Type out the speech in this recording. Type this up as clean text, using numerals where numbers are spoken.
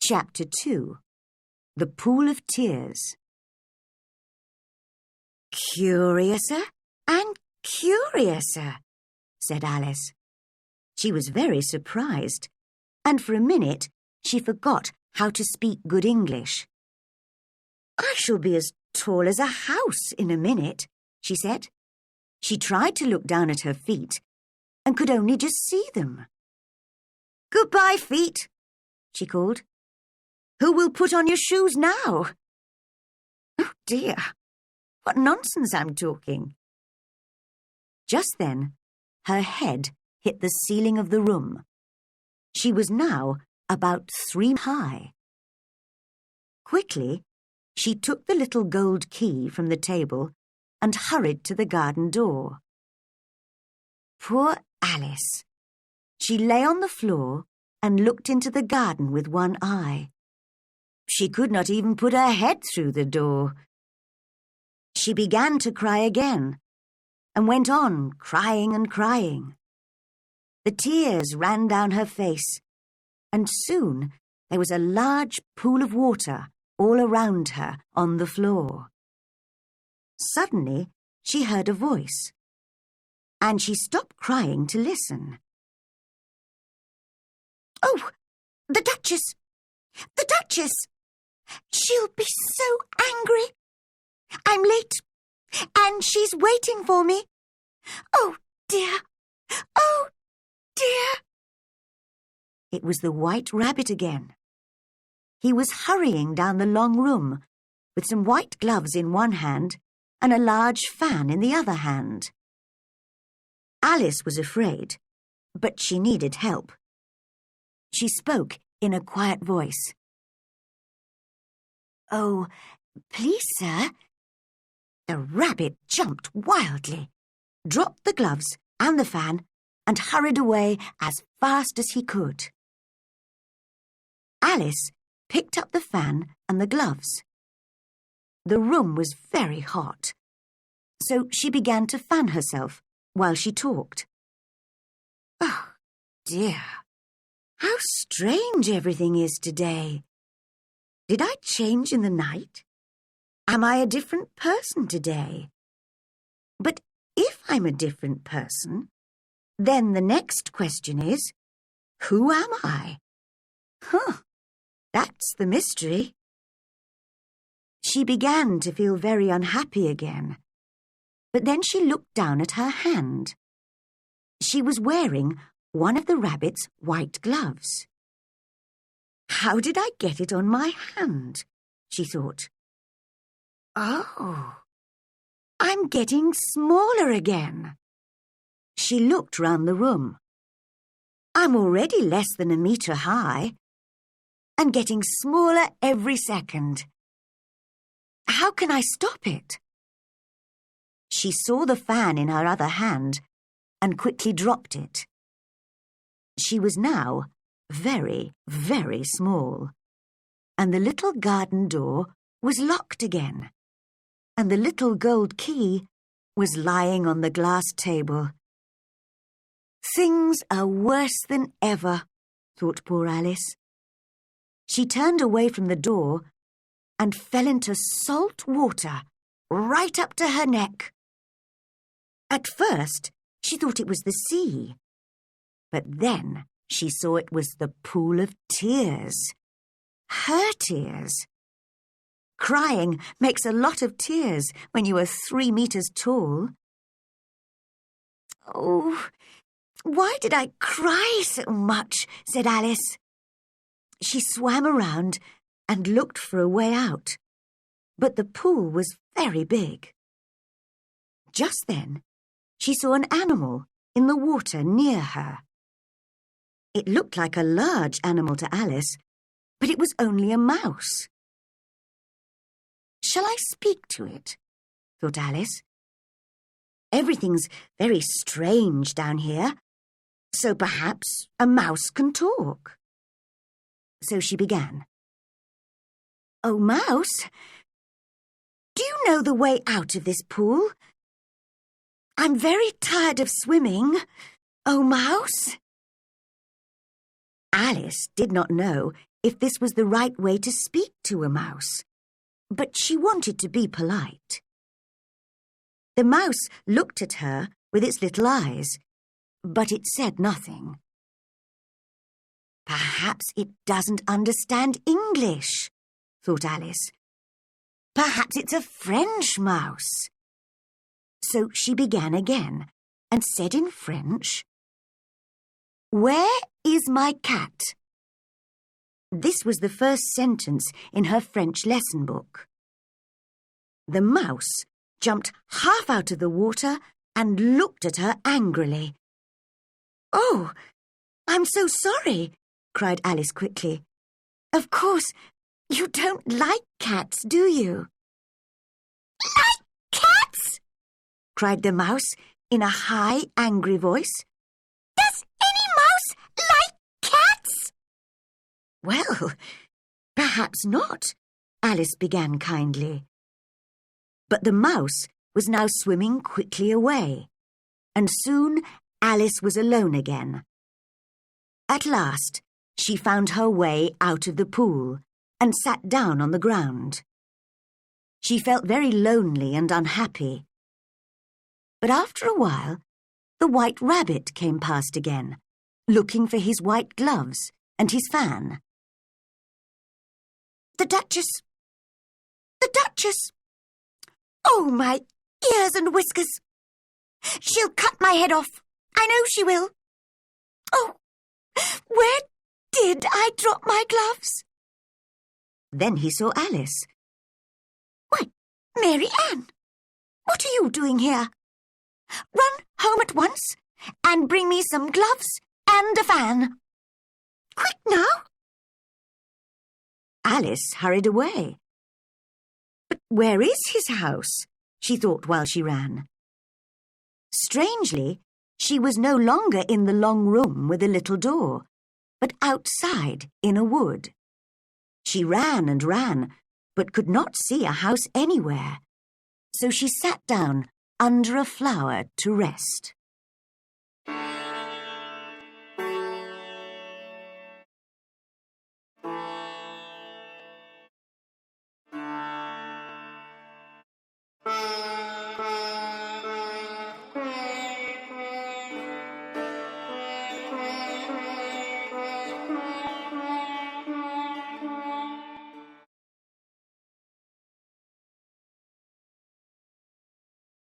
Chapter 2. The Pool of Tears. "Curiouser and curiouser," said Alice. She was very surprised, and for a minute she forgot how to speak good English. "I shall be as tall as a house in a minute," she said. She tried to look down at her feet and could only just see them. "Goodbye, feet," she called. "Who will put on your shoes now?" "Oh dear, what nonsense I'm talking." Just then, her head hit the ceiling of the room. She was now about 3 high. Quickly, she took the little gold key from the table and hurried to the garden door. Poor Alice! She lay on the floor and looked into the garden with one eye. She could not even put her head through the door. She began to cry again, and went on crying and crying. The tears ran down her face, and soon there was a large pool of water all around her on the floor. Suddenly, she heard a voice, and she stopped crying to listen. "Oh, the Duchess! The Duchess! She'll be so angry! I'm late, and she's waiting for me. Oh, dear! Oh, dear!" It was the White Rabbit again. He was hurrying down the long room with some white gloves in one hand and a large fan in the other hand. Alice was afraid, but she needed help. She spoke in a quiet voice. "Oh, please, sir." The rabbit jumped wildly, dropped the gloves and the fan, and hurried away as fast as he could. Alice picked up the fan and the gloves. The room was very hot, so she began to fan herself while she talked. "Oh, dear, how strange everything is today. Did I change in the night? Am I a different person today? But if I'm a different person, then the next question is, who am I? That's the mystery." She began to feel very unhappy again, but then she looked down at her hand. She was wearing one of the rabbit's white gloves. "How did I get it on my hand?" she thought. "Oh, I'm getting smaller again." She looked round the room. "I'm already less than 1 metre high, and getting smaller every second. How can I stop it?" She saw the fan in her other hand and quickly dropped it. She was now very, very small, and the little garden door was locked again, and the little gold key was lying on the glass table. "Things are worse than ever," thought poor Alice. She turned away from the door and fell into salt water right up to her neck. At first, she thought it was the sea, but then she saw it was the pool of tears. Her tears. Crying makes a lot of tears when you are 3 meters tall. "Oh, why did I cry so much?" said Alice. She swam around and looked for a way out, but the pool was very big. Just then, she saw an animal in the water near her. It looked like a large animal to Alice, but it was only a mouse. "Shall I speak to it?" thought Alice. "Everything's very strange down here, so perhaps a mouse can talk." So she began. "Oh, Mouse, do you know the way out of this pool? I'm very tired of swimming. Oh, Mouse." Alice did not know if this was the right way to speak to a mouse, but she wanted to be polite. The mouse looked at her with its little eyes, but it said nothing. Perhaps it doesn't understand English, thought Alice. Perhaps it's a French mouse. So she began again and said in French, "Where is my cat?" This was the first sentence in her French lesson book. The mouse jumped half out of the water and looked at her angrily. "Oh, I'm so sorry," cried Alice quickly. "Of course, you don't like cats, do you?" "Like cats?" cried the mouse in a high, angry voice. "Does any mouse like cats?" "Well, perhaps not," Alice began kindly. But the mouse was now swimming quickly away, and soon Alice was alone again. At last, she found her way out of the pool and sat down on the ground. She felt very lonely and unhappy. But after a while, the White Rabbit came past again, looking for his white gloves and his fan. The Duchess! Oh, my ears and whiskers! She'll cut my head off. I know she will. Oh, where did I drop my gloves? Then he saw Alice. "Why, Mary Ann, what are you doing here? Run home at once and bring me some gloves and a fan. Quick now!" Alice hurried away. But where is his house? She thought while she ran. Strangely, she was no longer in the long room with the little door, but outside in a wood. She ran and ran, but could not see a house anywhere. So she sat down under a flower to rest.